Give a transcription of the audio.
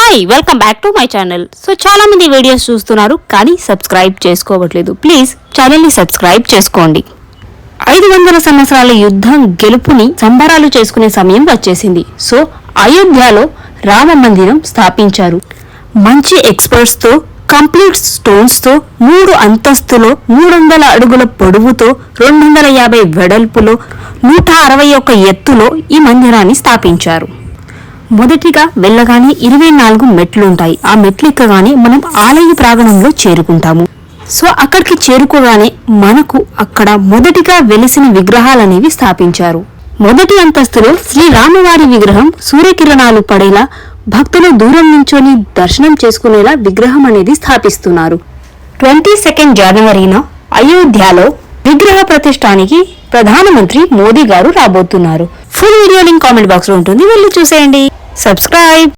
Hi welcome back to my channel. So చాలా మంది videos చూస్తున్నారు కానీ సబ్స్క్రైబ్ చేసుకోవట్లేదు. ప్లీజ్ ఛానల్ని సబ్స్క్రైబ్ చేసుకోండి. 500 సంవత్సరాల యుద్ధం గెలుపుని సంబరాలు చేసుకునే సమయం వచ్చేసింది. సో అయోధ్యలో రామ మందిరం స్థాపించారు. మంచి ఎక్స్పర్ట్స్ తో, కంప్లీట్ స్టోన్స్ తో, 3 అంతస్తులో, 300 అడుగుల పొడవుతో, 250 వెడల్పులో, 161 ఎత్తులో ఈ మందిరాన్ని స్థాపించారు. మొదటిగా వెళ్ళగానే 24 మెట్లుంటాయి. ఆ మెట్లు ఎక్కగానే మనం ఆలయ ప్రాంగణంలో చేరుకుంటాము. సో అక్కడికి చేరుకోగానే మనకు అక్కడ మొదటిగా వెలిసిన విగ్రహాలనేవి స్థాపించారు. మొదటి అంతస్తులో శ్రీరామవారి విగ్రహం సూర్యకిరణాలు పడేలా భక్తులు దూరం నుంచొని దర్శనం చేసుకునేలా విగ్రహం అనేది స్థాపిస్తున్నారు. 22 జనవరిన అయోధ్యలో విగ్రహ ప్రతిష్ఠానికి ప్రధానమంత్రి మోదీ గారు రాబోతున్నారు. Full video link comment box లో ఉంటుంది, వెళ్ళి చూసేయండి. సబ్స్క్రైబ్.